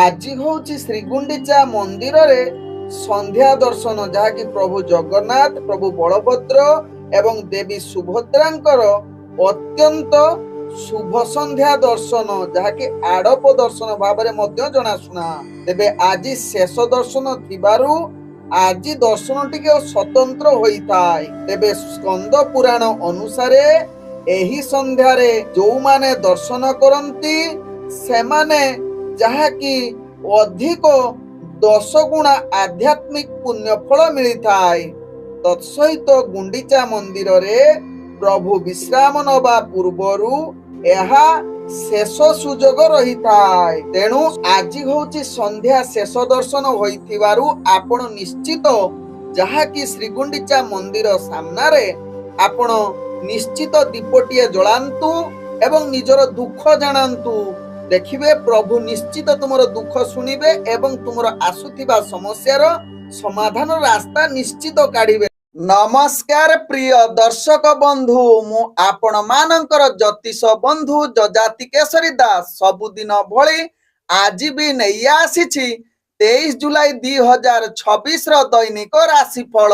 ଆଜି ହଉଛି ଶ୍ରୀଗୁଣ୍ଡିଚା ମନ୍ଦିରରେ ସନ୍ଧ୍ୟା ଦର୍ଶନ, ଯାହାକି ପ୍ରଭୁ ଜଗନ୍ନାଥ, ପ୍ରଭୁ ବଳଭଦ୍ର ଏବଂ ଦେବୀ ସୁଭଦ୍ରାଙ୍କର ଅତ୍ୟନ୍ତ ଶୁଭ ସନ୍ଧ୍ୟା ଦର୍ଶନ, ଯାହାକି ଆଡପ ଦର୍ଶନ ଭାବରେ ମଧ୍ୟ ଜଣାଶୁଣା। ତେବେ ଆଜି ଶେଷ ଦର୍ଶନ ଥିବାରୁ ଆଜି ଦର୍ଶନ ଟିକେ ସ୍ୱତନ୍ତ୍ର ହୋଇଥାଏ। ତେବେ ସ୍କନ୍ଦ ପୁରାଣ ଅନୁସାରେ ଏହି ସନ୍ଧ୍ୟାରେ ଯୋଉମାନେ ଦର୍ଶନ କରନ୍ତି ସେମାନେ ଯାହାକି ଅଧିକ 10 ଗୁଣା ଆଧ୍ୟାତ୍ମିକ ପୁଣ୍ୟ ଫଳ ମିଳିଥାଏ। ତତ୍ସହିତ ଗୁଣ୍ଡିଚା ମନ୍ଦିରରେ ପ୍ରଭୁ ବିଶ୍ରାମ ନେବା ପୂର୍ବରୁ ଏହା ଶେଷ ସୁଯୋଗ ରହିଥାଏ। ତେଣୁ ଆଜି ହଉଛି ସନ୍ଧ୍ୟା ଶେଷ ଦର୍ଶନ ହୋଇଥିବାରୁ ଆପଣ ନିଶ୍ଚିତ ଯାହାକି ଶ୍ରୀଗୁଣ୍ଡିଚା ମନ୍ଦିର ସାମ୍ନାରେ ଆପଣ ନିଶ୍ଚିତ ଦୀପଟିଏ ଜଳାନ୍ତୁ ଏବଂ ନିଜର ଦୁଃଖ ଜଣାନ୍ତୁ। ଦେଖିବେ ପ୍ରଭୁ ନିଶ୍ଚିତ ତୁମର ଦୁଃଖ ଶୁଣିବେ ଏବଂ ତୁମର ଆସୁଥିବା ସମସ୍ୟାର ସମାଧାନ ରାସ୍ତା ନିଶ୍ଚିତ କାଢିବେ। ନମସ୍କାର ପ୍ରିୟ ଦର୍ଶକ ବନ୍ଧୁ, ମୁଁ ଆପଣ ମାନଙ୍କର ଜ୍ୟୋତିଷ ବନ୍ଧୁ ଯଜାତି କେଶରୀ ଦାସ ସବୁଦିନ ଭଳି ଆଜି ବି ନେଇ ଆସିଛି 23 ଜୁଲାଇ 2026 ର ଦୈନିକ ରାଶିଫଳ।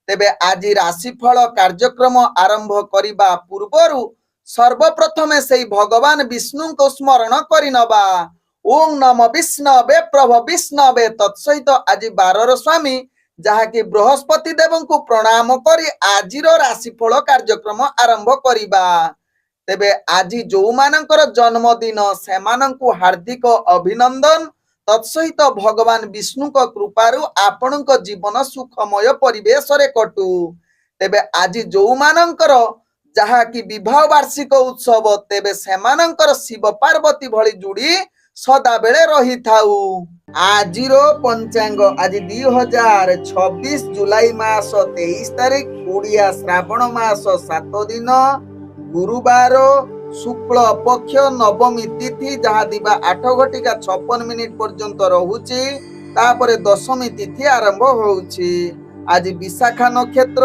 ତେବେ ଆଜି ରାଶିଫଳ କାର୍ଯ୍ୟକ୍ରମ ଆରମ୍ଭ କରିବା ପୂର୍ବରୁ ସର୍ବପ୍ରଥମେ ସେହି ଭଗବାନ ବିଷ୍ଣୁଙ୍କୁ ସ୍ମରଣ କରିନେବା। ଓಂ ନମ ବିଷ୍ଣବେ ପ୍ରଭ ବିଷ୍ଣବେ। ତତ୍ସହିତ ଆଜି ବାରର ସ୍ୱାମୀ ଯାହାକି ବୃହସ୍ପତି ଦେବଙ୍କୁ ପ୍ରଣାମ କରି ଆଜିର ରାଶିଫଳ କାର୍ଯ୍ୟକ୍ରମ ଆରମ୍ଭ କରିବା। ତେବେ ଆଜି ଯୋଉମାନଙ୍କର ଜନ୍ମଦିନ ସେମାନଙ୍କୁ ହାର୍ଦ୍ଦିକ ଅଭିନନ୍ଦନ। ତତ୍ସହିତ ଭଗବାନ ବିଷ୍ଣୁଙ୍କ କୃପାରୁ ଆପଣଙ୍କ ଜୀବନ ସୁଖମୟ ପରିବେଶରେ କଟୁ। ତେବେ ଆଜି ଯୋଉମାନଙ୍କର ଯାହାକି ବିବାହ ବାର୍ଷିକ ଉତ୍ସବ ତେବେ ସେମାନଙ୍କର ଶିବ ପାର୍ବତୀ ଭଳି ଯୋଡ଼ି ସଦାବେଳେ ରହିଥାଉ। ଆଜିର ପଞ୍ଚାଙ୍ଗ ଆଜି 2026 ଜୁଲାଇ ମାସ 23 ତାରିଖ, ଓଡ଼ିଆ ଶ୍ରାବଣ ମାସ 7 ଦିନ, ଗୁରୁବାର, ଶୁକ୍ଳ ପକ୍ଷ, ନବମୀ ତିଥି, ଯାହା ଦିବା 8:56 ପର୍ଯ୍ୟନ୍ତ ରହୁଛି। ତାପରେ ଦଶମୀ ତିଥି ଆରମ୍ଭ ହଉଛି। ଆଜି ବିଶାଖା ନକ୍ଷତ୍ର,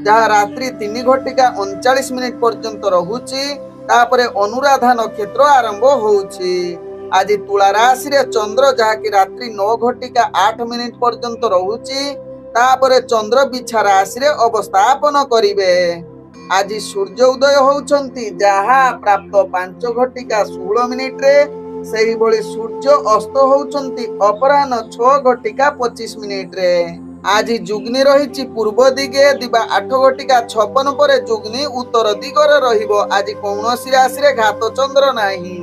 ଯାହା ରାତ୍ରି 3:39 ପର୍ଯ୍ୟନ୍ତ ରହୁଛି। ତାପରେ ଅନୁରାଧା ନକ୍ଷତ୍ର ଆରମ୍ଭ ହଉଛି। ଆଜି ତୁଳା ରାଶିରେ ଚନ୍ଦ୍ର, ଯାହାକି ରାତ୍ରି 9:08 ପର୍ଯ୍ୟନ୍ତ ରହୁଛି। ତାପରେ ଚନ୍ଦ୍ର ବିଛା ରାଶିରେ ଅବସ୍ଥାପନ କରିବେ। ଆଜି ସୂର୍ଯ୍ୟ ଉଦୟ ହଉଛନ୍ତି, ଯାହା ପ୍ରାପ୍ତ 5:16 ସେହିଭଳି ସୂର୍ଯ୍ୟ ଅସ୍ତ ହଉଛନ୍ତି ଅପରାହ୍ନ 6:25। ଆଜି ଯୁଗ୍ନି ରହିଛି ପୂର୍ବ ଦିଗେ ଦିବା 8:56 ପରେ ଯୁଗ୍ନି ଉତ୍ତର ଦିଗରେ ରହିବ। ଆଜି କୌଣସି ରାଶିରେ ଘାତ ଚନ୍ଦ୍ର ନାହିଁ।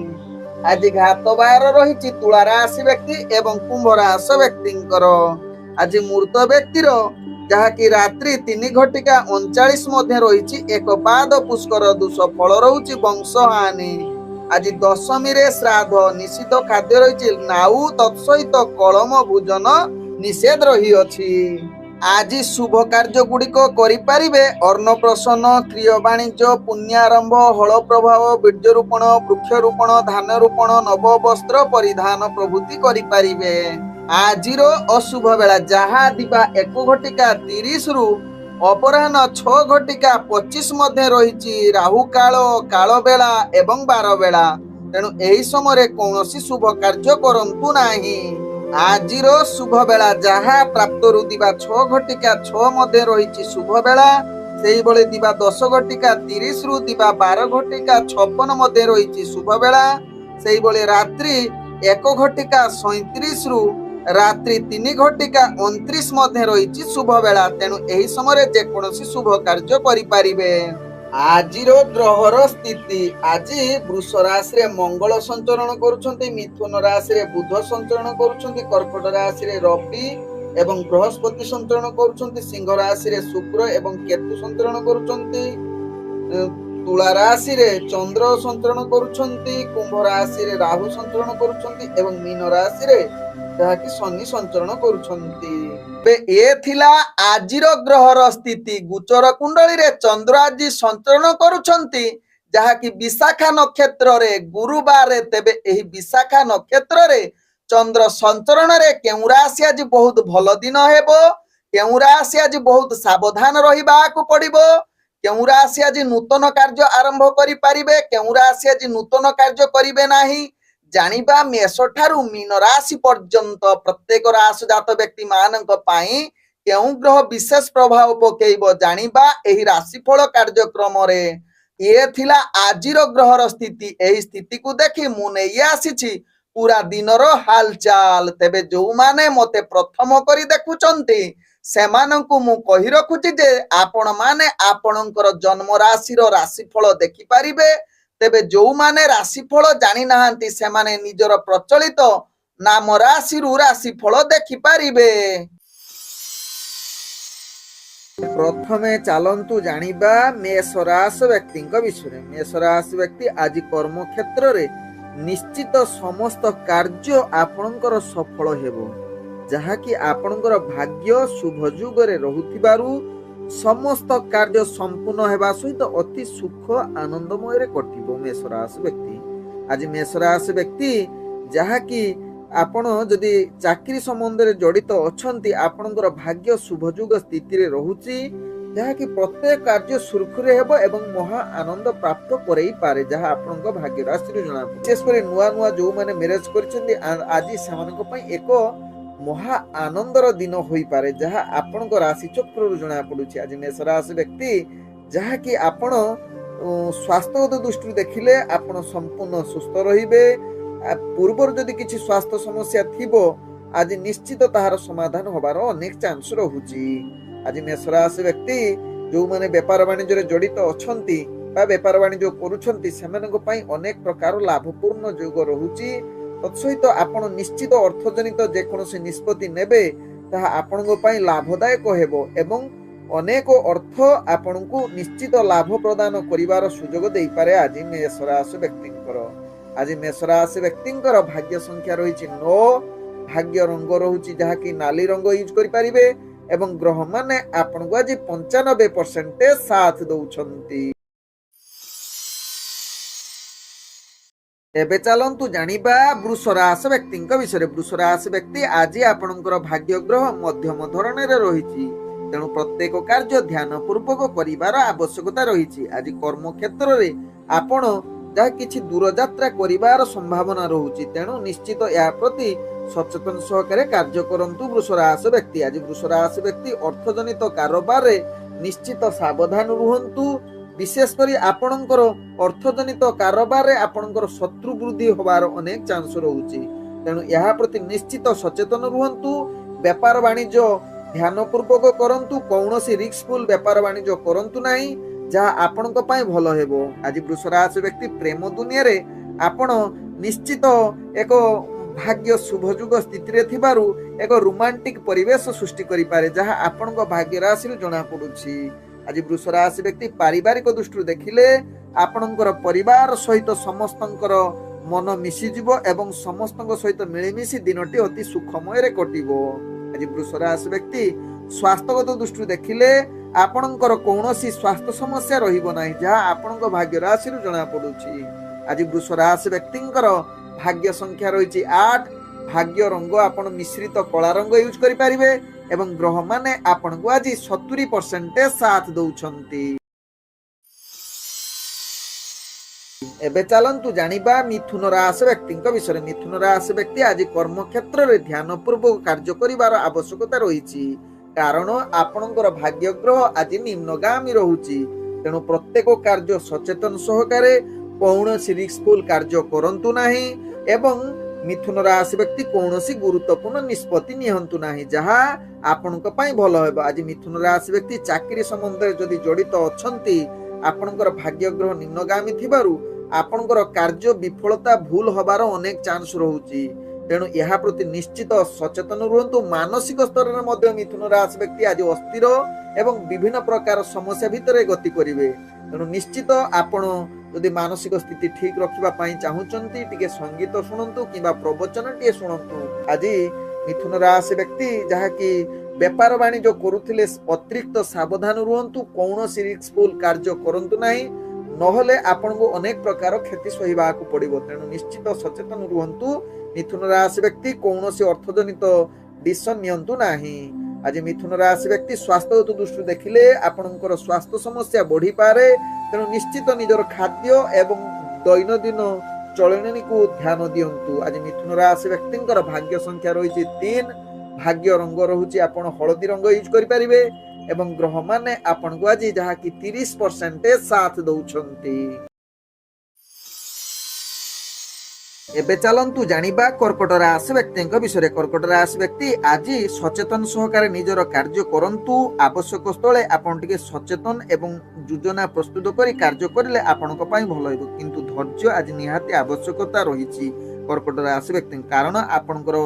ଆଜି ଘାତ ବାର ରହିଛି ତୁଳା ରାଶି ବ୍ୟକ୍ତି ଏବଂ କୁମ୍ଭ ରାଶି ବ୍ୟକ୍ତିଙ୍କର। ଆଜି ମୃତ ବ୍ୟକ୍ତିର ଯାହାକି ରାତ୍ରି 3:39 ମଧ୍ୟ ରହିଛି ଏକ ପାଦ ପୁଷ୍କର ଦୋଷ, ଫଳ ରହୁଛି ବଂଶହାନି। ଆଜି ଦଶମୀରେ ଶ୍ରାଦ୍ଧ, ନିଷିଦ୍ଧ ଖାଦ୍ୟ ରହିଛି ନାଉ, ତତ୍ସହିତ କଳମ ଭୋଜନ ନିଷେଧ ରହିଅଛି। ଆଜି ଶୁଭ କାର୍ଯ୍ୟ ଗୁଡ଼ିକ କରିପାରିବେ ଅନ୍ନପ୍ରସନ୍ନ, କ୍ରିୟ ବାଣିଜ୍ୟ, ପୁଣ୍ୟାରମ୍ଭ, ହଳ ପ୍ରଭାବ, ବୀର୍ଯ୍ୟରୋପଣ, ବୃକ୍ଷରୋପଣ, ଧାନ ରୋପଣ, ନବ ବସ୍ତ୍ର ପରିଧାନ ପ୍ରଭୃତି କରିପାରିବେ। ଆଜିର ଅଶୁଭ ବେଳା ଯାହା ଦିବା 1:30 ଅପରାହ୍ନ 6:25 ମଧ୍ୟ ରହିଛି। ରାହୁ କାଳ, କାଳ ବେଳା ଏବଂ ବାର ବେଳା। ତେଣୁ ଏହି ସମୟରେ କୌଣସି ଶୁଭ କାର୍ଯ୍ୟ କରନ୍ତୁ ନାହିଁ। ଆଜିର ଶୁଭ ବେଳା ଯାହା ପ୍ରାପ୍ତରୁ ଦିବା 6:06 ମଧ୍ୟ ରହିଛି ଶୁଭ ବେଳା। ସେହିଭଳି ଦିବା 10:30 ଦିବା 12:56 ମଧ୍ୟ ରହିଛି ଶୁଭ ବେଳା। ସେହିଭଳି ରାତ୍ରି 1:37 ରାତ୍ରି 3:29 ମଧ୍ୟ ରହିଛି ଶୁଭ ବେଳା। ତେଣୁ ଏହି ସମୟରେ ଯେକୌଣସି ଶୁଭ କାର୍ଯ୍ୟ କରିପାରିବେ। ଆଜିର ଗ୍ରହର ସ୍ଥିତି, ଆଜି ବୃଷ ରାଶିରେ ମଙ୍ଗଳ ସଞ୍ଚରଣ କରୁଛନ୍ତି, ମିଥୁନ ରାଶିରେ ବୁଧ ସଞ୍ଚରଣ କରୁଛନ୍ତି, କର୍କଟ ରାଶିରେ ରବି ଏବଂ ବୃହସ୍ପତି ସଞ୍ଚରଣ କରୁଛନ୍ତି, ସିଂହ ରାଶିରେ ଶୁକ୍ର ଏବଂ କେତୁ ସଞ୍ଚରଣ କରୁଛନ୍ତି, ତୁଳା ରାଶିରେ ଚନ୍ଦ୍ର ସଞ୍ଚରଣ କରୁଛନ୍ତି, କୁମ୍ଭ ରାଶିରେ ରାହୁ ସଞ୍ଚରଣ କରୁଛନ୍ତି ଏବଂ ମୀନ ରାଶିରେ ଯାହାକି ଶନି ସଞ୍ଚରଣ କରୁଛନ୍ତି। ଏ ଥିଲା ଆଜିର ଗ୍ରହର ସ୍ଥିତି। ଗୋଚର କୁଣ୍ଡଳୀରେ ଚନ୍ଦ୍ର ଆଜି ସଞ୍ଚରଣ କରୁଛନ୍ତି ଯାହାକି ବିଶାଖା ନକ୍ଷତ୍ରରେ ଗୁରୁବାରରେ। ତେବେ ଏହି ବିଶାଖା ନକ୍ଷତ୍ରରେ ଚନ୍ଦ୍ର ସଞ୍ଚରଣରେ କେଉଁ ରାଶି ଆଜି ବହୁତ ଭଲ ଦିନ ହେବ, କେଉଁ ରାଶି ଆଜି ବହୁତ ସାବଧାନ ରହିବାକୁ ପଡିବ, କେଉଁ ରାଶି ଆଜି ନୂତନ କାର୍ଯ୍ୟ ଆରମ୍ଭ କରିପାରିବେ, କେଉଁ ରାଶି ଆଜି ନୂତନ କାର୍ଯ୍ୟ କରିବେ ନାହିଁ, ଜାଣିବା ମେଷ ଠାରୁ ମୀନ ରାଶି ପର୍ଯ୍ୟନ୍ତ ପ୍ରତ୍ୟେକ ରାଶି ଜାତ ବ୍ୟକ୍ତି ମାନଙ୍କ ପାଇଁ କେଉଁ ଗ୍ରହ ବିଶେଷ ପ୍ରଭାବ ପକେଇବ ଜାଣିବା ଏହି ରାଶିଫଳ କାର୍ଯ୍ୟକ୍ରମରେ। ଇଏ ଥିଲା ଆଜିର ଗ୍ରହର ସ୍ଥିତି। ଏହି ସ୍ଥିତିକୁ ଦେଖି ମୁଁ ନେଇ ଆସିଛି ପୁରା ଦିନର ହାଲଚାଲ। ତେବେ ଯୋଉମାନେ ମତେ ପ୍ରଥମ କରି ଦେଖୁଛନ୍ତି ସେମାନଙ୍କୁ ମୁଁ କହି ରଖୁଛି ଯେ ଆପଣମାନେ ଆପଣଙ୍କର ଜନ୍ମ ରାଶିର ରାଶିଫଳ ଦେଖିପାରିବେ। ତେବେ ଯୋଉମାନେ ରାଶିଫଳ ଜାଣିନାହାନ୍ତି ସେମାନେ ନିଜର ପ୍ରଚଳିତ ନାମ ରାଶିରୁ ରାଶିଫଳ ଦେଖିପାରିବେ। ପ୍ରଥମେ ଚାଲନ୍ତୁ ଜାଣିବା ମେଷ ରାଶି ବ୍ୟକ୍ତିଙ୍କ ବିଷୟରେ। ମେଷ ରାଶି ବ୍ୟକ୍ତି ଆଜି କର୍ମକ୍ଷେତ୍ରରେ ନିଶ୍ଚିତ ସମସ୍ତ କାର୍ଯ୍ୟ ଆପଣଙ୍କର ସଫଳ ହେବ, ଯାହାକି ଆପଣଙ୍କର ଭାଗ୍ୟ ଶୁଭ ଯୁଗରେ ରହୁଥିବାରୁ ସମସ୍ତ କାର୍ଯ୍ୟ ସମ୍ପୂର୍ଣ୍ଣ ହେବା ସହିତ ଅତି ସୁଖ ଆନନ୍ଦମୟରେ କଟିବ। ମେଷ ରାଶି ବ୍ୟକ୍ତି ଆଜି ମେଷ ରାଶି ବ୍ୟକ୍ତି ଯାହାକି ଆପଣ ଯଦି ଚାକିରି ସମ୍ବନ୍ଧରେ ଜଡ଼ିତ ଅଛନ୍ତି ଆପଣଙ୍କର ଭାଗ୍ୟ ଶୁଭଯୁଗ ସ୍ଥିତିରେ ରହୁଛି, ଯାହାକି ପ୍ରତ୍ୟେକ କାର୍ଯ୍ୟ ସୁରୁଖୁରୁରେ ହେବ ଏବଂ ମହା ଆନନ୍ଦ ପ୍ରାପ୍ତ କରେଇ ପାରେ, ଯାହା ଆପଣଙ୍କ ଭାଗ୍ୟ ରାଶିରୁ ଜଣାପଡ଼େ। ବିଶେଷ କରି ନୂଆ ନୂଆ ଯୋଉମାନେ ମ୍ୟାରେଜ କରିଛନ୍ତି ଆଜି ସେମାନଙ୍କ ପାଇଁ ଏକ ମହା ଆନନ୍ଦର ଦିନ ହୋଇପାରେ, ଯାହା ଆପଣଙ୍କ ରାଶି ଚକ୍ରରୁ ଜଣାପଡ଼ୁଛି। ଆଜି ମେଷ ରାଶି ବ୍ୟକ୍ତି ଯାହାକି ଆପଣ ସ୍ୱାସ୍ଥ୍ୟଗତ ଦୃଷ୍ଟିରୁ ଦେଖିଲେ ଆପଣ ସମ୍ପୂର୍ଣ୍ଣ ସୁସ୍ଥ ରହିବେ। ପୂର୍ବରୁ ଯଦି କିଛି ସ୍ୱାସ୍ଥ୍ୟ ସମସ୍ୟା ଥିବ ଆଜି ନିଶ୍ଚିତ ତାହାର ସମାଧାନ ହବାର ଅନେକ ଚାନ୍ସ ରହୁଛି। ଆଜି ମେଷ ରାଶି ବ୍ୟକ୍ତି ଯୋଉମାନେ ବେପାର ବାଣିଜ୍ୟରେ ଜଡ଼ିତ ଅଛନ୍ତି ବା ବେପାର ବାଣିଜ୍ୟ କରୁଛନ୍ତି ସେମାନଙ୍କ ପାଇଁ ଅନେକ ପ୍ରକାର ଲାଭପୂର୍ଣ୍ଣ ଯୋଗ ରହୁଛି। ତତ୍ସହିତ ଆପଣ ନିଶ୍ଚିତ ଅର୍ଥଜନିତ ଯେକୌଣସି ନିଷ୍ପତ୍ତି ନେବେ ତାହା ଆପଣଙ୍କ ପାଇଁ ଲାଭଦାୟକ ହେବ ଏବଂ ଅନେକ ଅର୍ଥ ଆପଣଙ୍କୁ ନିଶ୍ଚିତ ଲାଭ ପ୍ରଦାନ କରିବାର ସୁଯୋଗ ଦେଇପାରେ ଆଜି ମେଷ ରାଶି ବ୍ୟକ୍ତିଙ୍କର। ଆଜି ମେଷ ରାଶି ବ୍ୟକ୍ତିଙ୍କର ଭାଗ୍ୟ ସଂଖ୍ୟା ରହିଛି 9, ଭାଗ୍ୟ ରଙ୍ଗ ରହୁଛି ଯାହାକି ନାଲି ରଙ୍ଗ ୟୁଜ କରିପାରିବେ ଏବଂ ଗ୍ରହମାନେ ଆପଣଙ୍କୁ ଆଜି 95% ସାଥ ଦଉଛନ୍ତି। ଏବେ ଚାଲନ୍ତୁ ଜାଣିବା ବୃଷ ରାଶି ବ୍ୟକ୍ତିଙ୍କ ବିଷୟରେ। ବୃଷ ରାଶି ବ୍ୟକ୍ତି ଆଜି ଆପଣଙ୍କର ଭାଗ୍ୟ ଗ୍ରହ ମଧ୍ୟମ ଧରଣରେ ରହିଛି, ତେଣୁ ପ୍ରତ୍ୟେକ କାର୍ଯ୍ୟ ଧ୍ୟାନ ପୂର୍ବକ କରିବାର ଆବଶ୍ୟକତା ରହିଛି। ଆଜି କର୍ମକ୍ଷେତ୍ରରେ ଆପଣ ଯାହା କିଛି ଦୂରଯାତ୍ରା କରିବାର ସମ୍ଭାବନା ରହୁଛି, ତେଣୁ ନିଶ୍ଚିତ ଏହା ପ୍ରତି ସଚେତନ ସହକାରେ କାର୍ଯ୍ୟ କରନ୍ତୁ ବୃଷ ରାଶି ବ୍ୟକ୍ତି। ଆଜି ବୃଷ ରାଶି ବ୍ୟକ୍ତି ଅର୍ଥଜନିତ କାରବାରରେ ନିଶ୍ଚିତ ସାବଧାନ ରୁହନ୍ତୁ। ବିଶେଷ କରି ଆପଣଙ୍କର ଅର୍ଥଜନିତ କାରବାରରେ ଆପଣଙ୍କର ଶତ୍ରୁ ବୃଦ୍ଧି ହେବାର ଅନେକ ଚାନ୍ସ ରହୁଛି, ତେଣୁ ଏହା ପ୍ରତି ନିଶ୍ଚିତ ସଚେତନ ରୁହନ୍ତୁ। ବେପାର ବାଣିଜ୍ୟ ଧ୍ୟାନ ପୂର୍ବକ କରନ୍ତୁ, କୌଣସି ରିସ୍କଫୁଲ ବେପାର ବାଣିଜ୍ୟ କରନ୍ତୁ ନାହିଁ, ଯାହା ଆପଣଙ୍କ ପାଇଁ ଭଲ ହେବ। ଆଜି ବୃଷ ରାଶି ବ୍ୟକ୍ତି ପ୍ରେମ ଦୁନିଆରେ ଆପଣ ନିଶ୍ଚିତ ଏକ ଭାଗ୍ୟ ଶୁଭଯୁଗ ସ୍ଥିତିରେ ଥିବାରୁ ଏକ ରୋମାଣ୍ଟିକ ପରିବେଶ ସୃଷ୍ଟି କରିପାରେ, ଯାହା ଆପଣଙ୍କ ଭାଗ୍ୟ ରାଶିରୁ ଜଣାପଡ଼ୁଛି। ଆଜି ବୃଷ ରାଶି ବ୍ୟକ୍ତି ପାରିବାରିକ ଦୃଷ୍ଟିରୁ ଦେଖିଲେ ଆପଣଙ୍କର ପରିବାର ସହିତ ସମସ୍ତଙ୍କର ମନ ମିଶିଯିବ ଏବଂ ସମସ୍ତଙ୍କ ସହିତ ମିଳିମିଶି ଦିନଟି ଅତି ସୁଖମୟରେ କଟିବ। ଆଜି ବୃଷ ରାଶି ବ୍ୟକ୍ତି ସ୍ୱାସ୍ଥ୍ୟଗତ ଦୃଷ୍ଟିରୁ ଦେଖିଲେ ଆପଣଙ୍କର କୌଣସି ସ୍ୱାସ୍ଥ୍ୟ ସମସ୍ୟା ରହିବ ନାହିଁ, ଯାହା ଆପଣଙ୍କ ଭାଗ୍ୟ ରାଶିରୁ ଜଣାପଡ଼ୁଛି। ଆଜି ବୃଷ ରାଶି ବ୍ୟକ୍ତିଙ୍କର ଭାଗ୍ୟ ସଂଖ୍ୟା ରହିଛି 8, ଭାଗ୍ୟ ରଙ୍ଗ ଆପଣ ମିଶ୍ରିତ କଳା ରଙ୍ଗ ୟୁଜ କରିପାରିବେ ଏବଂ ଗ୍ରହମାନେ ଆପଣଙ୍କୁ ଆଜି 70% ସାଥ ଦଉଛନ୍ତି। ଏବେ ଚାଲନ୍ତୁ ଜାଣିବା ମିଥୁନ ରାଶି ବ୍ୟକ୍ତିଙ୍କ ବିଷୟରେ। ମିଥୁନ ରାଶି ବ୍ୟକ୍ତି ଆଜି କର୍ମକ୍ଷେତ୍ରରେ ଧ୍ୟାନ ପୂର୍ବକ କାର୍ଯ୍ୟ କରିବାର ଆବଶ୍ୟକତା ରହିଛି, କାରଣ ଆପଣଙ୍କର ଭାଗ୍ୟ ଗ୍ରହ ଆଜି ନିମ୍ନଗାମୀ ରହୁଛି, ତେଣୁ ପ୍ରତ୍ୟେକ କାର୍ଯ୍ୟ ସଚେତନ ସହକାରେ କୌଣସି ରିସ୍କଫୁଲ କାର୍ଯ୍ୟ କରନ୍ତୁ ନାହିଁ ଏବଂ ମିଥୁନ ରାଶି ବ୍ୟକ୍ତି କୌଣସି ଗୁରୁତ୍ୱପୂର୍ଣ୍ଣ ନିଷ୍ପତ୍ତି ନିଅନ୍ତୁ ନାହିଁ, ଯାହା ଆପଣଙ୍କ ପାଇଁ ଭଲ ହେବ। ଆଜି ମିଥୁନ ରାଶି ବ୍ୟକ୍ତି ଚାକିରି ସମ୍ବନ୍ଧରେ ଯଦି ଜଡ଼ିତ ଅଛନ୍ତି ଆପଣଙ୍କର ଭାଗ୍ୟ ଗ୍ରହ ନିମ୍ନଗାମୀ ଥିବାରୁ ଆପଣଙ୍କର କାର୍ଯ୍ୟ ବିଫଳତା ଭୁଲ ହବାର ଅନେକ ଚାନ୍ସ ରହୁଛି, ତେଣୁ ଏହା ପ୍ରତି ନିଶ୍ଚିତ ସଚେତନ ରୁହନ୍ତୁ। ମାନସିକ ସ୍ତରରେ ମଧ୍ୟ ମିଥୁନ ରାଶି ବ୍ୟକ୍ତି ଆଜି ଅସ୍ଥିର ଏବଂ ବିଭିନ୍ନ ପ୍ରକାର ସମସ୍ୟା ଭିତରେ ଗତି କରିବେ, ତେଣୁ ନିଶ୍ଚିତ ଆପଣ ଯଦି ମାନସିକ ସ୍ଥିତି ଠିକ ରଖିବା ପାଇଁ ଚାହୁଁଛନ୍ତି ଟିକେ ସଙ୍ଗୀତ ଶୁଣନ୍ତୁ କିମ୍ବା ପ୍ରବଚନ ଟିକେ ଶୁଣନ୍ତୁ। ଆଜି ମିଥୁନ ରାଶି ବ୍ୟକ୍ତି ଯାହାକି ବେପାର ବାଣିଜ୍ୟ କରୁଥିଲେ ଅତିରିକ୍ତ ସାବଧାନ ରୁହନ୍ତୁ, କୌଣସି ରିସ୍କଫୁଲ କାର୍ଯ୍ୟ କରନ୍ତୁ ନାହିଁ, ନହେଲେ ଆପଣଙ୍କୁ ଅନେକ ପ୍ରକାର କ୍ଷତି ସହିବାକୁ ପଡ଼ିବ, ତେଣୁ ନିଶ୍ଚିତ ସଚେତନ ରୁହନ୍ତୁ। ମିଥୁନ ରାଶି ବ୍ୟକ୍ତି କୌଣସି ଅର୍ଥଜନିତ ଡିସିସନ ନିଅନ୍ତୁ ନାହିଁ। ଆଜି ମିଥୁନ ରାଶି ବ୍ୟକ୍ତି ସ୍ୱାସ୍ଥ୍ୟଗତ ଦୃଷ୍ଟିରୁ ଦେଖିଲେ ଆପଣଙ୍କର ସ୍ୱାସ୍ଥ୍ୟ ସମସ୍ୟା ବଢ଼ିପାରେ, ତେଣୁ ନିଶ୍ଚିତ ନିଜର ଖାଦ୍ୟ ଏବଂ ଦୈନନ୍ଦିନ चलणी को ध्यान दियंतु। आज मिथुन राशि व्यक्तिंकर भाग्य संख्या रही 3, भाग्य रंग रहुची आपण हलदी रंग यूज करि परिबे एवं ग्रह माने आपण को आज जहा कि 30% साथ दउछंती। एबे चलंतु जानिबा कर्कट राशि व्यक्ति विषय। कर्कट राशि व्यक्ति आज सचेतन सहकारे निजर कार्य करंतु। आवश्यक स्थले आपण टिके सचेतन एवं योजना प्रस्तुत करी कार्य करिले आपणक पई भलो हेबो, किंतु धैर्य आज निहाती आवश्यकता रहिछि कर्कट राशि व्यक्ति। कारण आपणकर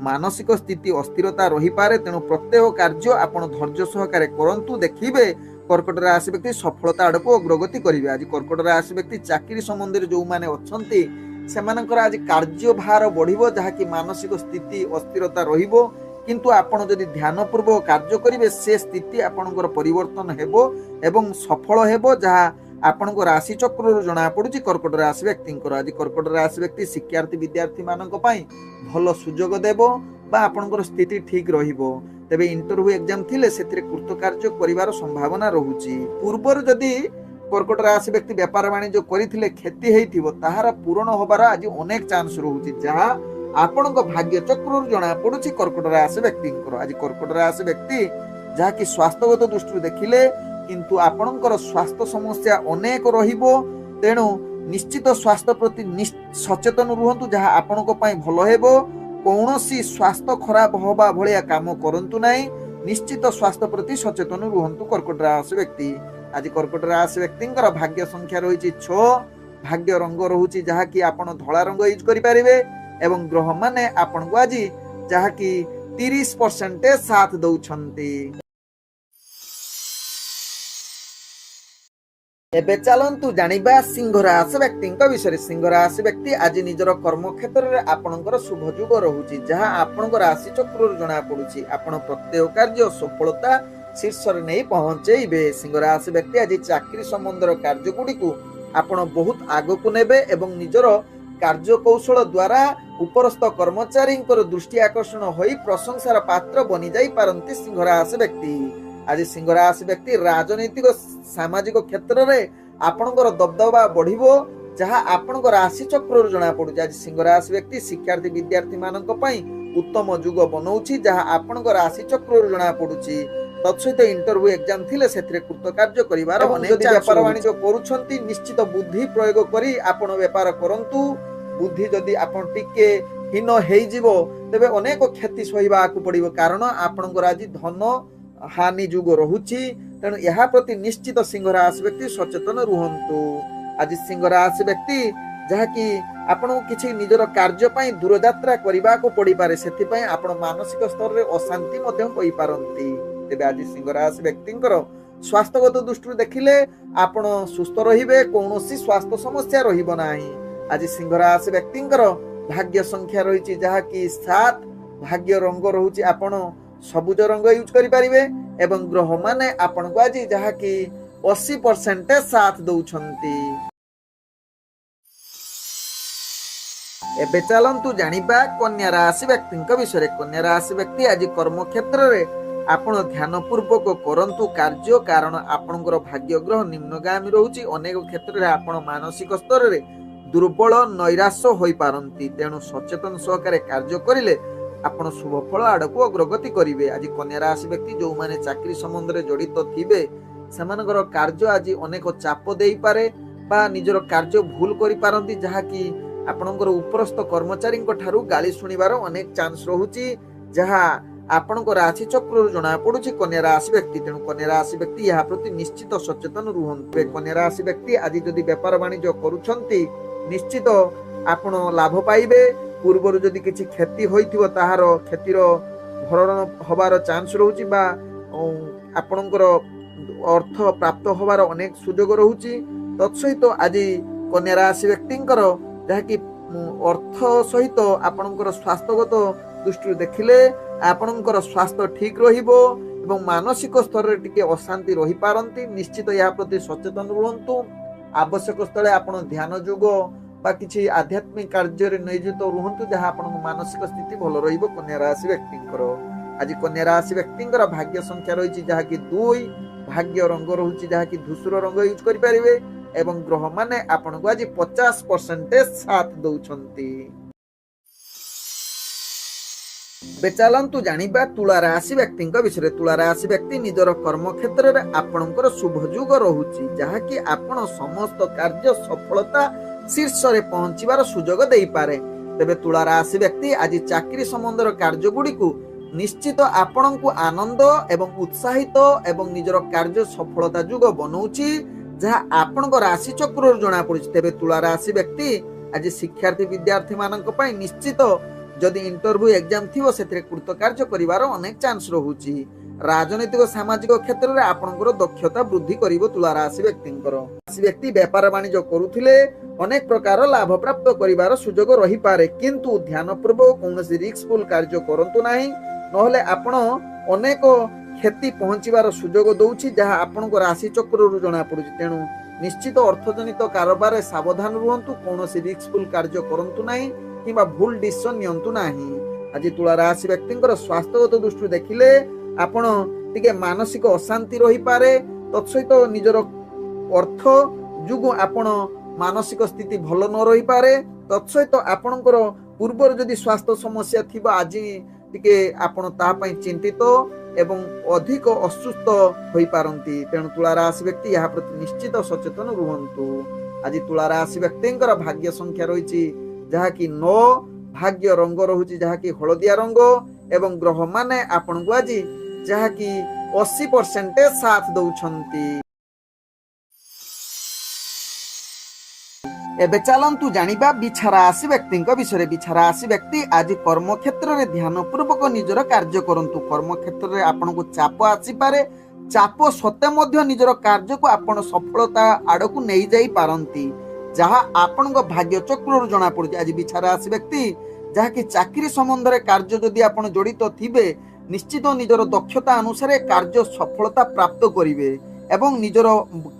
मानसिक स्थिति अस्थिरता रही पारे, तेणु प्रत्येक कार्य आपण धैर्य सहकारे करंतु। देखिबे कर्कट राशि व्यक्ति सफलता आड़को अग्रगति करिवे। आज कर्कट राशि व्यक्ति चाकरी संबंधी जो माने अछंती सेमानकर आज कार्य भार बढ़िबो, जहा कि मानसिक स्थिति अस्थिरता रहिबो, किंतु आपण जदि ध्यान पूर्वक कार्य करिवे से स्थिति आपणकर परिवर्तन हेबो एवं सफल हेबो, जहा आपणको राशि चक्र जना पड़ुछि कर्कट राशि व्यक्तिंकर। आज कर्कट राशि व्यक्ति शिक्षार्थी विद्यार्थी मानक पई भलो सुजोग देबो बा आपणकर स्थिति ठीक रहिबो। तबे इंटरव्यू एग्जाम थिले सेतिरे कृतकार्य करिवार संभावना रहुछि। पूर्वर जदि कर्कट राशि व्यक्ति व्यापार वाणिज्य करिथिले क्षति हेइथिबो ताहार पूर्ण होबार आज अनेक चांस रहुछि, जहा आपणको भाग्य चक्र जना पड़ुछि कर्कट राशि व्यक्तिंकर। आज कर्कट राशि व्यक्ति जहा कि स्वास्थ्यगत दृष्टि देखिले किंतु आपणकर स्वास्थ्य समस्या अनेक रहिबो, तेणु निश्चित स्वास्थ्य प्रति सचेतन रुहंतु, जहा आपणको पई भलो हेबो। कौनसी स्वास्थ्य खराब होबा भलिया काम करंतु नाही, निश्चित स्वास्थ्य प्रति सचेतन रुहंतु कर्कट राशि व्यक्ति। आज कर्कट राशि व्यक्तिंकर भाग्य संख्या रही 6, भाग्य रंग रहुछि जहा कि आपण धला रंग यूज करि परिबे एवं ग्रह माने आपण को आज जहा कि 30% साथ दउछंती। एबे चलंतु जानिबा सिंह राशि व्यक्ति विषय। सिंह राशि व्यक्ति आज निजर कर्म क्षेत्र रे आपणकर शुभ जुग रहुछि, जहा आपणकर राशि चक्र जना पड़ुछि। आपण प्रत्येक कार्य सफलता शीर्ष रे नहीं पहुंचेबे। सिंह राशि व्यक्ति आज चाकरी संबंधर कार्य गुडी को आपण बहुत आगो को नेबे एवं निजर कार्य कौशल द्वारा उपरस्थ कर्मचारी दृष्टि आकर्षण होई प्रशंसार पात्र बनी जाई पारंती सिंह राशि व्यक्ति। आज सिंह राशि व्यक्ति राजनीतिक सामाजिक क्षेत्र रे आपणकर दबदबा बढ़िबो, जहा आपणकर राशि चक्र जना पड़ुछि। आज सिंह राशि व्यक्ति शिक्षार्थी विद्यार्थी मानक पई उत्तम जुग बनौछि, जहा आपणकर राशि चक्र जना पड़ुछि। तत्सहित इंटरव्यू एग्जाम थिले सेथिरे कृतकार्य करिवार अनेक व्यापार वाणिज्य करूछंती निश्चित बुद्धि प्रयोग करी आपण व्यापार करंतु। बुद्धि जदि आपण टिके हीन हेइ जिवो तबे अनेक क्षति सहिबाकू पड़िबो, कारण आपणकर आज धन हानि जुग रहुछि, तेणु यहा प्रति निश्चित सिंह राशि व्यक्ति सचेतन रुहंतु। आज सिंह राशि व्यक्ति जहा कि आपण किछि निजर कार्य पई दूर यात्रा करिबा को पड़ी पारे, सेथि पई आपण मानसिक स्तर रे अशांति मध्यम पई पारंती। तेबे आज सिंह राशि व्यक्तिंकर स्वास्थ्यगत दृष्टि देखिले आपण सुस्थ रहिबे, कौनसी स्वास्थ्य समस्या रहिबो नाही। आज सिंह राशि व्यक्तिंकर भाग्य संख्या रहिछि जहा कि 7, भाग्य रंग रहुछि आपण सबुज रंग यूज करि परिबे एवं ग्रह माने आपण को आज जहा कि 80% साथ दउछंती। एबे चलंतु जानिबा कन्या राशि व्यक्ति विषय। कन्या राशि व्यक्ति आज कर्म क्षेत्र रे आपण ध्यान पूर्वक करंतु कार्य, कारण आपणकर भाग्य ग्रह निम्नगामी रहुछि। अनेक क्षेत्र रे आपण मानसिक स्तर रे दुर्बल नैराश्य होई पारंती, तेणु सचेतन सहकारे कार्य करिले आपण शुभ फल आड़को अग्रगति करिवे। आज कन्या राशि व्यक्ति जो माने चाकरी संबंध रे जड़ित थिबे सेमानकर कार्य आज अनेक चाप देई पारे बा निजर कार्य भूल करि पारंती, जहा कि आपणकर उपरस्थ कर्मचारी ठारू गाली सुनिबार अनेक चांस रहुछि, जहा आपणकर राशि चक्र जना पड़ुछि कन्या राशि व्यक्ति। तेणु कन्या राशि व्यक्ति यहा प्रति निश्चित सचेतन रुहंतु। कन्या राशि व्यक्ति आज जदि व्यापार वाणिज्य करूछंती निश्चित आपण लाभ पाइबे। पूर्वर जदि किछि क्षति होइथिबो ताहार क्षतिर भरण होबार चांस रहुछि बा आपणकर अर्थ प्राप्त होबार अनेक सुजोग रहुछि। तत्सहित आज कन्या राशि व्यक्तिंकर जहा कि अर्थ सहित आपणकर स्वास्थ्यगत दृष्टि देखिले आपणकर स्वास्थ्य ठीक रहिबो एवं मानसिक स्तर रे टिके अशांति रही पारंती। निश्चित या प्रति सचेतन रुहंतु। आवश्यक स्थले आपण ध्यान जुग बा किछि आध्यात्मिक कार्य रे नियोजित रुहंतु, जहा आपण मानसिक स्थिति भलो रहिबो कन्या राशि व्यक्तिंकर। आज कन्या राशि व्यक्तिंकर भाग्य संख्या रहिछि जहा कि 2, भाग्य रंग रहुछि जहा कि धूसर रंग यूज करि परिबे ଏବଂ ଗ୍ରହ ମାନେ ଆପଣଙ୍କୁ ଆଜି 50% ସାଥ ଦଉଛନ୍ତି। ଏବେ ଚାଲନ୍ତୁ ଜାଣିବା ତୁଳା ରାଶି ବ୍ୟକ୍ତିଙ୍କ ବିଷୟରେ। ତୁଳା ରାଶି ବ୍ୟକ୍ତି ନିଜର କର୍ମ କ୍ଷେତ୍ରରେ ଆପଣଙ୍କର ଶୁଭ ଯୁଗ ରହୁଛି, ଯାହାକି ଆପଣ ସମସ୍ତ କାର୍ଯ୍ୟ ସଫଳତା ଶୀର୍ଷରେ ପହଞ୍ଚିବାର ସୁଯୋଗ ଦେଇପାରେ। ତେବେ ତୁଳା ରାଶି ବ୍ୟକ୍ତି ଆଜି ଚାକିରି ସମ୍ବନ୍ଧର କାର୍ଯ୍ୟ ଗୁଡ଼ିକୁ ନିଶ୍ଚିତ ଆପଣଙ୍କୁ ଆନନ୍ଦ ଏବଂ ଉତ୍ସାହିତ ଏବଂ ନିଜର କାର୍ଯ୍ୟ ସଫଳତା ଯୁଗ ବନଉଛି, ଯାହା ଆପଣଙ୍କ ରାଶି ଚକ୍ରରୁ ଜଣାପଡୁଛି। ତେବେ ତୁଳା ରାଶି ବ୍ୟକ୍ତି ଆଜି ଶିକ୍ଷାର୍ଥୀ ବିଦ୍ୟାର୍ଥୀ ମାନଙ୍କ ପାଇଁ ନିଶ୍ଚିତ ଯଦି ଇଣ୍ଟରଭ୍ୟୁ ଏକ୍ଜାମ ଥିବ ସେଥିରେ କୃତକାର୍ଯ୍ୟ କରିବାର ଅନେକ ଚାନ୍ସ ରହୁଛି। ରାଜନୈତିକ ସାମାଜିକ କ୍ଷେତ୍ରରେ ଆପଣଙ୍କର ଦକ୍ଷତା ବୃଦ୍ଧି କରିବ ତୁଳା ରାଶି ବ୍ୟକ୍ତିଙ୍କର। ରାଶି ବ୍ୟକ୍ତି ବେପାର ବାଣିଜ୍ୟ କରୁଥିଲେ ଅନେକ ପ୍ରକାର ଲାଭ ପ୍ରାପ୍ତ କରିବାର ସୁଯୋଗ ରହିପାରେ, କିନ୍ତୁ ଧ୍ୟାନ ପୂର୍ବକ କୌଣସି ରିସ୍କଫୁଲ କାର୍ଯ୍ୟ କରନ୍ତୁ ନାହିଁ, ନହେଲେ ଆପଣ ଅନେକ କ୍ଷତି ପହଞ୍ଚିବାର ସୁଯୋଗ ଦଉଛି, ଯାହା ଆପଣଙ୍କ ରାଶି ଚକ୍ରରୁ ଜଣାପଡୁଛି। ତେଣୁ ନିଶ୍ଚିତ ଅର୍ଥଜନିତ କାରବାରରେ ସାବଧାନ ରୁହନ୍ତୁ, କୌଣସି ରିସ୍କଫୁଲ କାର୍ଯ୍ୟ କରନ୍ତୁ ନାହିଁ କିମ୍ବା ଭୁଲ ଡିସିସନ ନିଅନ୍ତୁ ନାହିଁ। ଆଜି ତୁଳା ରାଶି ବ୍ୟକ୍ତିଙ୍କର ସ୍ୱାସ୍ଥ୍ୟଗତ ଦୃଷ୍ଟିରୁ ଦେଖିଲେ ଆପଣ ଟିକେ ମାନସିକ ଅଶାନ୍ତି ରହିପାରେ, ତତ୍ସହିତ ନିଜର ଅର୍ଥ ଯୋଗୁଁ ଆପଣ ମାନସିକ ସ୍ଥିତି ଭଲ ନ ରହିପାରେ, ତତ୍ସହିତ ଆପଣଙ୍କର ପୂର୍ବରୁ ଯଦି ସ୍ୱାସ୍ଥ୍ୟ ସମସ୍ୟା ଥିବ ଆଜି ଟିକେ ଆପଣ ତା ପାଇଁ ଚିନ୍ତିତ ଏବଂ ଅଧିକ ଅସୁସ୍ଥ ହୋଇପାରନ୍ତି। ତେଣୁ ତୁଳା ରାଶି ବ୍ୟକ୍ତି ଏହା ପ୍ରତି ନିଶ୍ଚିତ ସଚେତନ ରୁହନ୍ତୁ। ଆଜି ତୁଳା ରାଶି ବ୍ୟକ୍ତିଙ୍କର ଭାଗ୍ୟ ସଂଖ୍ୟା ରହିଛି ଯାହାକି 9, ଭାଗ୍ୟ ରଙ୍ଗ ରହୁଛି ଯାହାକି ହଳଦିଆ ରଙ୍ଗ ଏବଂ ଗ୍ରହ ମାନେ ଆପଣଙ୍କୁ ଆଜି ଯାହାକି 80% ସାଥ ଦଉଛନ୍ତି। ଏବେ ଚାଲନ୍ତୁ ଜାଣିବା ବିଛା ରାଶି ବ୍ୟକ୍ତିଙ୍କ ବିଷୟରେ। ବିଛା ରାଶି ବ୍ୟକ୍ତି ଆଜି କର୍ମକ୍ଷେତ୍ରରେ ଧ୍ୟାନ ପୂର୍ବକ ନିଜର କାର୍ଯ୍ୟ କରନ୍ତୁ। କର୍ମକ୍ଷେତ୍ରରେ ଆପଣଙ୍କୁ ଚାପ ଆସିପାରେ, ଚାପ ସତ୍ତ୍ୱେ ମଧ୍ୟ ନିଜର କାର୍ଯ୍ୟକୁ ଆପଣ ସଫଳତା ଆଡକୁ ନେଇଯାଇ ପାରନ୍ତି, ଯାହା ଆପଣଙ୍କ ଭାଗ୍ୟ ଚକ୍ରରୁ ଜଣାପଡୁଛି। ଆଜି ବିଛା ରାଶି ବ୍ୟକ୍ତି ଯାହାକି ଚାକିରି ସମ୍ବନ୍ଧରେ କାର୍ଯ୍ୟ ଯଦି ଆପଣ ଜଡ଼ିତ ଥିବେ, ନିଶ୍ଚିତ ନିଜର ଦକ୍ଷତା ଅନୁସାରେ କାର୍ଯ୍ୟ ସଫଳତା ପ୍ରାପ୍ତ କରିବେ ଏବଂ ନିଜର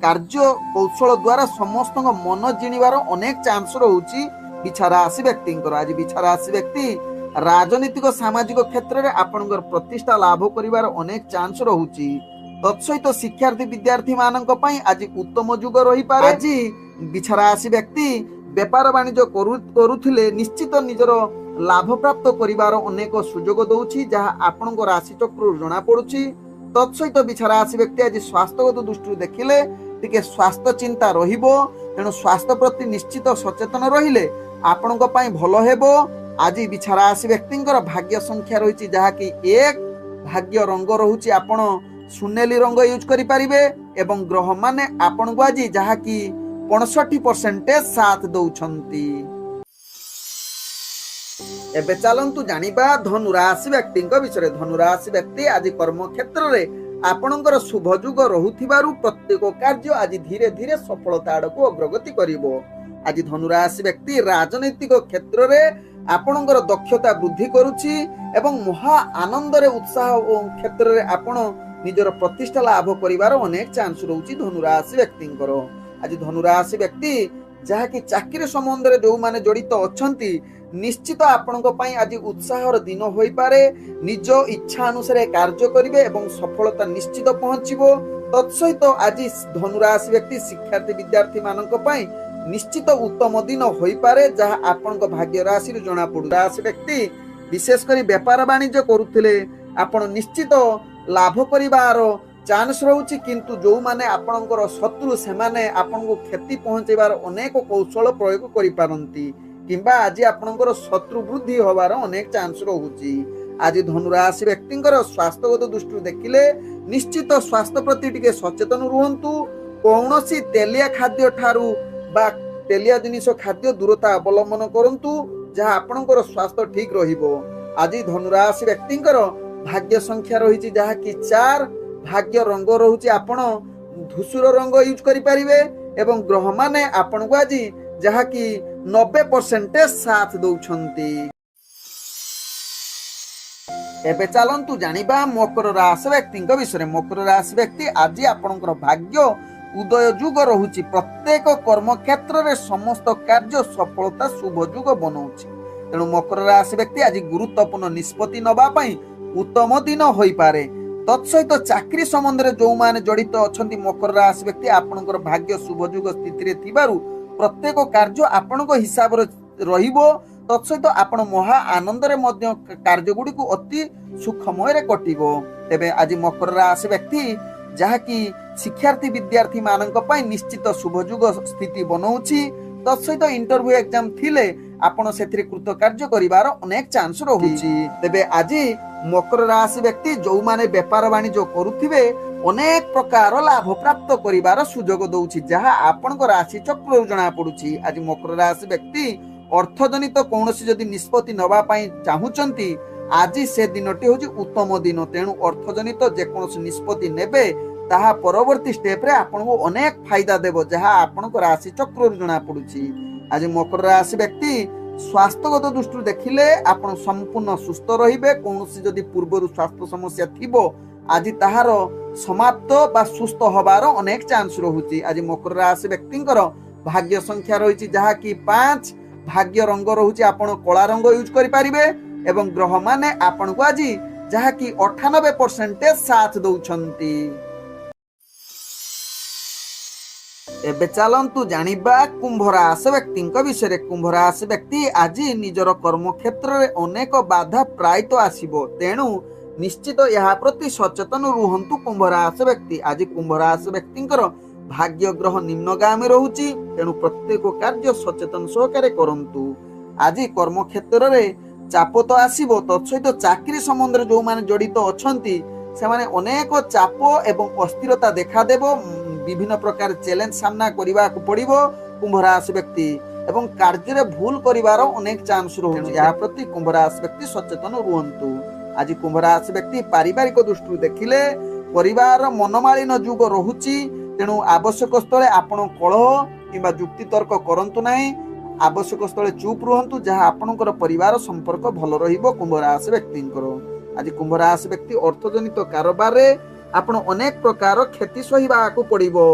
କାର୍ଯ୍ୟ କୌଶଳ ଦ୍ୱାରା ସମସ୍ତଙ୍କ ମନ ଜିଣିବାର ଅନେକ ଚାନ୍ସ ରହୁଛି ବିଛା ରାଶି ବ୍ୟକ୍ତିଙ୍କର। ଆଜି ବିଛା ରାଶି ବ୍ୟକ୍ତି ରାଜନୈତିକ ସାମାଜିକ କ୍ଷେତ୍ରରେ ଆପଣଙ୍କର ପ୍ରତିଷ୍ଠା ଲାଭ କରିବାର ଅନେକ ଚାନ୍ସ ରହୁଛି। ତତ୍ସହିତ ଶିକ୍ଷାର୍ଥୀ ବିଦ୍ୟାର୍ଥୀ ମାନଙ୍କ ପାଇଁ ଆଜି ଉତ୍ତମ ଯୁଗ ରହିପାରେ। ଆଜି ବିଛା ରାଶି ବ୍ୟକ୍ତି ବେପାର ବାଣିଜ୍ୟ କରୁଥିଲେ ନିଶ୍ଚିତ ନିଜର ଲାଭ ପ୍ରାପ୍ତ କରିବାର ଅନେକ ସୁଯୋଗ ଦଉଛି, ଯାହା ଆପଣଙ୍କ ରାଶି ଚକ୍ରରୁ ଜଣାପଡୁଛି। ତତ୍ସହିତ ବିଛା ରାଶି ବ୍ୟକ୍ତି ଆଜି ସ୍ୱାସ୍ଥ୍ୟଗତ ଦୃଷ୍ଟିରୁ ଦେଖିଲେ ଟିକେ ସ୍ୱାସ୍ଥ୍ୟ ଚିନ୍ତା ରହିବ, ତେଣୁ ସ୍ୱାସ୍ଥ୍ୟ ପ୍ରତି ନିଶ୍ଚିତ ସଚେତନ ରହିଲେ ଆପଣଙ୍କ ପାଇଁ ଭଲ ହେବ। ଆଜି ବିଛା ରାଶି ବ୍ୟକ୍ତିଙ୍କର ଭାଗ୍ୟ ସଂଖ୍ୟା ରହିଛି ଯାହାକି 1, ଭାଗ୍ୟ ରଙ୍ଗ ରହୁଛି ଆପଣ ସୁନେଲି ରଙ୍ଗ ୟୁଜ କରିପାରିବେ ଏବଂ ଗ୍ରହ ମାନେ ଆପଣଙ୍କୁ ଆଜି ଯାହାକି 65% ସାଥ ଦଉଛନ୍ତି। ଏବେ ଚାଲନ୍ତୁ ଜାଣିବା ଧନୁ ରାଶି ବ୍ୟକ୍ତିଙ୍କ ବିଷୟରେ। ଧନୁ ରାଶି ବ୍ୟକ୍ତି ଆଜି କର୍ମକ୍ଷେତ୍ରରେ ଆପଣଙ୍କର ଶୁଭ ଯୁଗ ରହୁଥିବାରୁ ପ୍ରତ୍ୟେକ କାର୍ଯ୍ୟ ଆଜି ଧୀରେ ଧୀରେ ସଫଳତା ଆଡକୁ ଅଗ୍ରଗତି କରିବ। ଆଜି ଧନୁ ରାଶି ବ୍ୟକ୍ତି ରାଜନୈତିକ କ୍ଷେତ୍ରରେ ଆପଣଙ୍କର ଦକ୍ଷତା ବୃଦ୍ଧି କରୁଛି ଏବଂ ମହା ଆନନ୍ଦରେ ଉତ୍ସାହ କ୍ଷେତ୍ରରେ ଆପଣ ନିଜର ପ୍ରତିଷ୍ଠା ଲାଭ କରିବାର ଅନେକ ଚାନ୍ସ ରହୁଛି ଧନୁ ରାଶି ବ୍ୟକ୍ତିଙ୍କର। ଆଜି ଧନୁ ରାଶି ବ୍ୟକ୍ତି ଯାହାକି ଚାକିରି ସମ୍ବନ୍ଧରେ ଯୋଉମାନେ ଜଡ଼ିତ ଅଛନ୍ତି, ନିଶ୍ଚିତ ଆପଣଙ୍କ ପାଇଁ ଆଜି ଉତ୍ସାହର ଦିନ ହୋଇପାରେ। ନିଜ ଇଚ୍ଛା ଅନୁସାରେ କାର୍ଯ୍ୟ କରିବେ ଏବଂ ସଫଳତା ନିଶ୍ଚିତ ପହଞ୍ଚିବ। ତତ୍ସହିତ ଆଜି ଧନୁ ରାଶି ବ୍ୟକ୍ତି ଶିକ୍ଷାର୍ଥୀ ବିଦ୍ୟାର୍ଥୀ ମାନଙ୍କ ପାଇଁ ନିଶ୍ଚିତ ଉତ୍ତମ ଦିନ ହୋଇପାରେ, ଯାହା ଆପଣଙ୍କ ଭାଗ୍ୟ ରାଶିରୁ ଜଣାପଡୁ। ରାଶି ବ୍ୟକ୍ତି ବିଶେଷ କରି ବେପାର ବାଣିଜ୍ୟ କରୁଥିଲେ ଆପଣ ନିଶ୍ଚିତ ଲାଭ କରିବାର ଚାନ୍ସ ରହୁଛି, କିନ୍ତୁ ଯୋଉମାନେ ଆପଣଙ୍କର ଶତ୍ରୁ ସେମାନେ ଆପଣଙ୍କୁ କ୍ଷତି ପହଞ୍ଚେଇବାର ଅନେକ କୌଶଳ ପ୍ରୟୋଗ କରିପାରନ୍ତି କିମ୍ବା ଆଜି ଆପଣଙ୍କର ଶତ୍ରୁ ବୃଦ୍ଧି ହବାର ଅନେକ ଚାନ୍ସ ରହୁଛି। ଆଜି ଧନୁ ରାଶି ବ୍ୟକ୍ତିଙ୍କର ସ୍ୱାସ୍ଥ୍ୟଗତ ଦୃଷ୍ଟିରୁ ଦେଖିଲେ ନିଶ୍ଚିତ ସ୍ୱାସ୍ଥ୍ୟ ପ୍ରତି ଟିକେ ସଚେତନ ରୁହନ୍ତୁ। କୌଣସି ତେଲିଆ ଖାଦ୍ୟ ଠାରୁ ବା ତେଲିଆ ଜିନିଷ ଖାଦ୍ୟ ଦୂରତା ଅବଲମ୍ବନ କରନ୍ତୁ, ଯାହା ଆପଣଙ୍କର ସ୍ୱାସ୍ଥ୍ୟ ଠିକ ରହିବ। ଆଜି ଧନୁ ରାଶି ବ୍ୟକ୍ତିଙ୍କର ଭାଗ୍ୟ ସଂଖ୍ୟା ରହିଛି ଯାହାକି 4, ଭାଗ୍ୟ ରଙ୍ଗ ରହୁଛି ଆପଣ ଧୂସୁର ରଙ୍ଗ ୟୁଜ କରିପାରିବେ ଏବଂ ଗ୍ରହ ମାନେ ଆପଣଙ୍କୁ ଆଜି ଯାହାକି 90% ସାଥ ଦଉଛନ୍ତି। ଏବେ ଚାଲନ୍ତୁ ଜାଣିବା ମକର ରାଶି ବ୍ୟକ୍ତିଙ୍କ ବିଷୟରେ। ମକର ରାଶି ବ୍ୟକ୍ତି ଆଜି ଆପଣଙ୍କର ଭାଗ୍ୟ ଉଦୟ ଯୁଗ ରହୁଛି। ପ୍ରତ୍ୟେକ କର୍ମକ୍ଷେତ୍ରରେ ସମସ୍ତ କାର୍ଯ୍ୟ ସଫଳତା ଶୁଭ ଯୁଗ ବନଉଛି। ତେଣୁ ମକର ରାଶି ବ୍ୟକ୍ତି ଆଜି ଗୁରୁତ୍ୱପୂର୍ଣ୍ଣ ନିଷ୍ପତ୍ତି ନେବା ପାଇଁ ଉତ୍ତମ ଦିନ ହୋଇପାରେ। तत्सहित चाकरी संबंध में जो माने जड़ित अच्छा मकर राशि व्यक्ति आपणकर भाग्य शुभयुग स्थिति थिबारु प्रत्येक कार्य आपण हिसाब रहिबो। तत्सहित आपण महा आनंद कार्य गुड़ी को अति सुखमय कटिबो। तेबे आज मकर राशि व्यक्ति जहाँकि शिक्षार्थी विद्यार्थी मानक पई निश्चित शुभयुग स्थिति बनाउछि। तत्सहित इंटरव्यू एग्जाम थिले आपण सेथिरे कृतकार्य करिवार अनेक चांस रहुछि। तेबे आज मकर राशि व्यक्ति जो माने व्यापार वाणिज्य करुथिबे अनेक प्रकार लाभ प्राप्त करिवार सुजोग दउछि, जहाँ आपणक राशि चक्र जना पडुछि। आज मकर राशि व्यक्ति अर्थजनित कौनसी जदि निष्पत्ति नवा पई चाहुचंती आज से दिनटी होछि उत्तम दिन। तेणु अर्थजनित जेकोसी निष्पत्ति नेबे ताहा परवर्ती स्टेप रे आपनको अनेक फायदा देबो, जहाँ आपणक राशि चक्र जना पडुछि। आज मकर राशि व्यक्ति स्वास्थ्यगत दृष्टि देखिले आपण संपूर्ण सुस्थ रहिबे। कौनसी जदि पूर्व स्वास्थ्य समस्या थिबो आज ताहार समाप्त बा सुस्थ हबार अनेक चांस रहुछि। आज मकर राशि व्यक्तिंकर भाग्य संख्या रहिछि जहाँ कि 5। भाग्य रंग रहुछि आपण कला रंग यूज करि पारिबे एवं ग्रह माने आपण को आज जहाँ कि 98% साथ दउछंती। एबे चलंतु जानिबा कुंभ राशि व्यक्ति विषय। कुंभ राशि व्यक्ति आज निजर कर्म क्षेत्र में अनेक बाधा प्रायत आसीबो, तेणु निश्चित यह प्रति सचेतन रुहंतु कुंभ राशि व्यक्ति। आज कुंभ राशि व्यक्तिंकर भाग्य ग्रह निम्नगामी रहुछि, तेणु प्रत्येक कार्य सचेतन सहकारे करंतु। आज कर्म क्षेत्र में चाप तो आसीबो, तत्सहित चाकरी संबंध में जो माने जड़ित अछंती से माने अनेक चाप एवं अस्थिरता देखा देबो। विभिन्न प्रकार चैलेंज सामना करने को पड़िबो कुंभ राशि व्यक्ति एवं कार्य रे भूल करिवार अनेक चांस रहुछि। या प्रति कुंभ राशि व्यक्ति सचेतन रुहंतु। आज कुंभ राशि व्यक्ति पारिवारिक दृष्टि देखिले परिवार मनमालिन युग रहुछि, तेणु आवश्यक स्थले आपण कलह किंबा जुक्ति तर्क करंतु नाही। आवश्यक स्थले चुप रुहंतु, जहाँ आपणकर परिवार संपर्क भल रहिबो कुंभ राशि व्यक्तिंकर। आज कुंभ राशि व्यक्ति अर्थजनित कारोबार रे आपण अनेक प्रकार क्षति सहिबा को पड़िबो,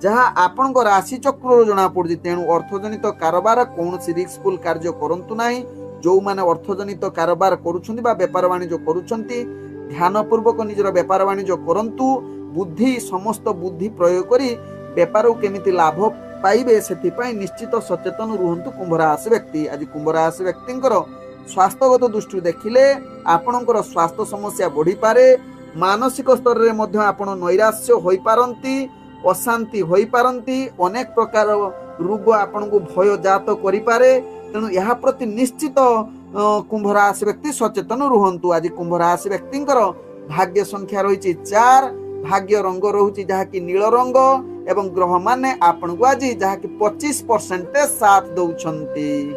जहाँ आपण राशि चक्र जना पड़ुछि। तेणु अर्थजनित कारोबार कौनसी रिस्कफुल कार्य करंतु नाही। जो माने अर्थजनित कारोबार करूछंती बा व्यापार वाणिज्य करूछंती ध्यान पूर्वक निजर व्यापार वाणिज्य करंतु। बुद्धि समस्त बुद्धि प्रयोग करी व्यापार को केमिति लाभ पाइबे सेथिपाई निश्चित सचेतन रुहंतु कुंभ राशि व्यक्ति। आज कुंभ राशि व्यक्तिंकर स्वास्थ्यगत दृष्टि देखिले आपणकर स्वास्थ्य समस्या बढ़ी पारे। मानसिक स्तर रे मध्य आपण नैराश्य होई पारंती, अशांति होई पारंती, अनेक प्रकार रोग आपण को भय जात करि पारे। तेणु यह प्रति निश्चित कुंभ राशि व्यक्ति सचेतन रुहंतु। आज कुंभ राशि व्यक्तिंकर भाग्य संख्या रही 4। भाग्य रंग रहुछि जहाँ कि नील रंग एवं ग्रह माने आपण को आज जहाँ कि 25% साथ दउछंती।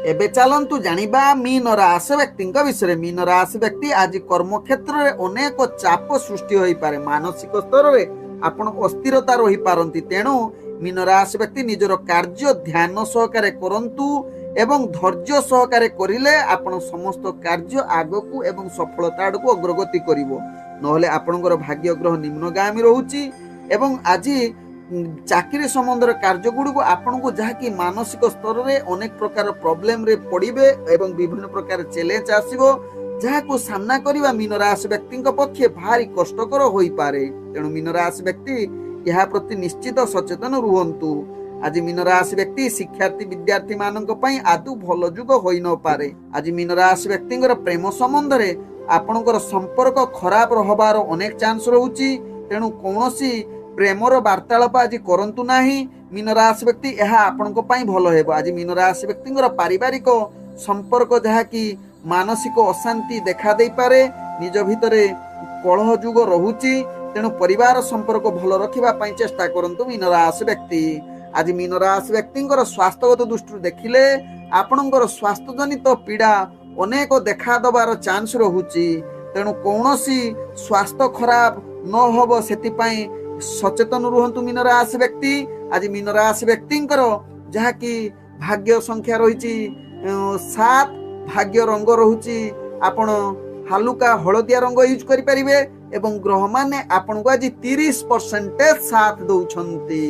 एबे चलंतु जानिबा मीन राशि व्यक्ति विषय। मीन राशि व्यक्ति आज कर्म क्षेत्र में अनेक चाप सृष्टि होई पारे। मानसिक स्तर में आपण अस्थिरता रही पारंती, तेणु मीन राशि व्यक्ति निजर कार्य ध्यान सहकारे करंतु एवं धैर्य सहकारे करिले आपण समस्त कार्य आगकू एवं सफलता आड़कू अग्रगति करिवो। नहले आपणकर भाग्य ग्रह निम्नगामी रहुछि एवं आज चाकरी संबंध कार्य गुड़ी को आपण को जहाँ कि मानसिक स्तर में अनेक प्रकार प्रॉब्लम रे पड़िबे एवं विभिन्न प्रकार चैलेंज आसीबो, जहाँ को सामना करबा मीन राशि व्यक्ति पक्षे भारी कष्टकर होई पारे। तेणु मीन राशि व्यक्ति यह प्रति निश्चित सचेतन रुहंतु। आज मीन राशि व्यक्ति शिक्षार्थी विद्यार्थी मानक पई आदु भल जुग होई न पारे। आज मीन राशि व्यक्ति प्रेम संबंध रे आपणकर संपर्क खराब रहबार अनेक चांस रहुछि, तेणु कौनसी प्रेमर वार्तालाप आज करंतु नाही। मीन राशि व्यक्ति यह आपणको पई भल हेबो। आज मीन राशि व्यक्तिंकर पारिवारिक संपर्क जहाँ कि मानसिक अशांति देखा दे पारे, निज भितरे कलह जुग रहुछि, तेणु परिवार संपर्क भल रखिबा पई चेष्टा करंतु मीन राशि व्यक्ति। आज मीन राशि व्यक्तिंकर स्वास्थ्यगत दृष्टि देखिले आपणकर स्वास्थ्य जनित पीड़ा अनेक देखा दबार चांस रहुछि, तेणु कौनसी स्वास्थ्य खराब न होबो सेतिपई सचेतन रुहंतु मीन राशि व्यक्ति। आज मीन राशि व्यक्तिंकर जहाँ कि भाग्य संख्या रही 7। भाग्य रंग रहुछि आपण हालुका हलदिया रंग यूज करि परिबे एवं ग्रह माने आपण को आज 30% साथ दउछंती।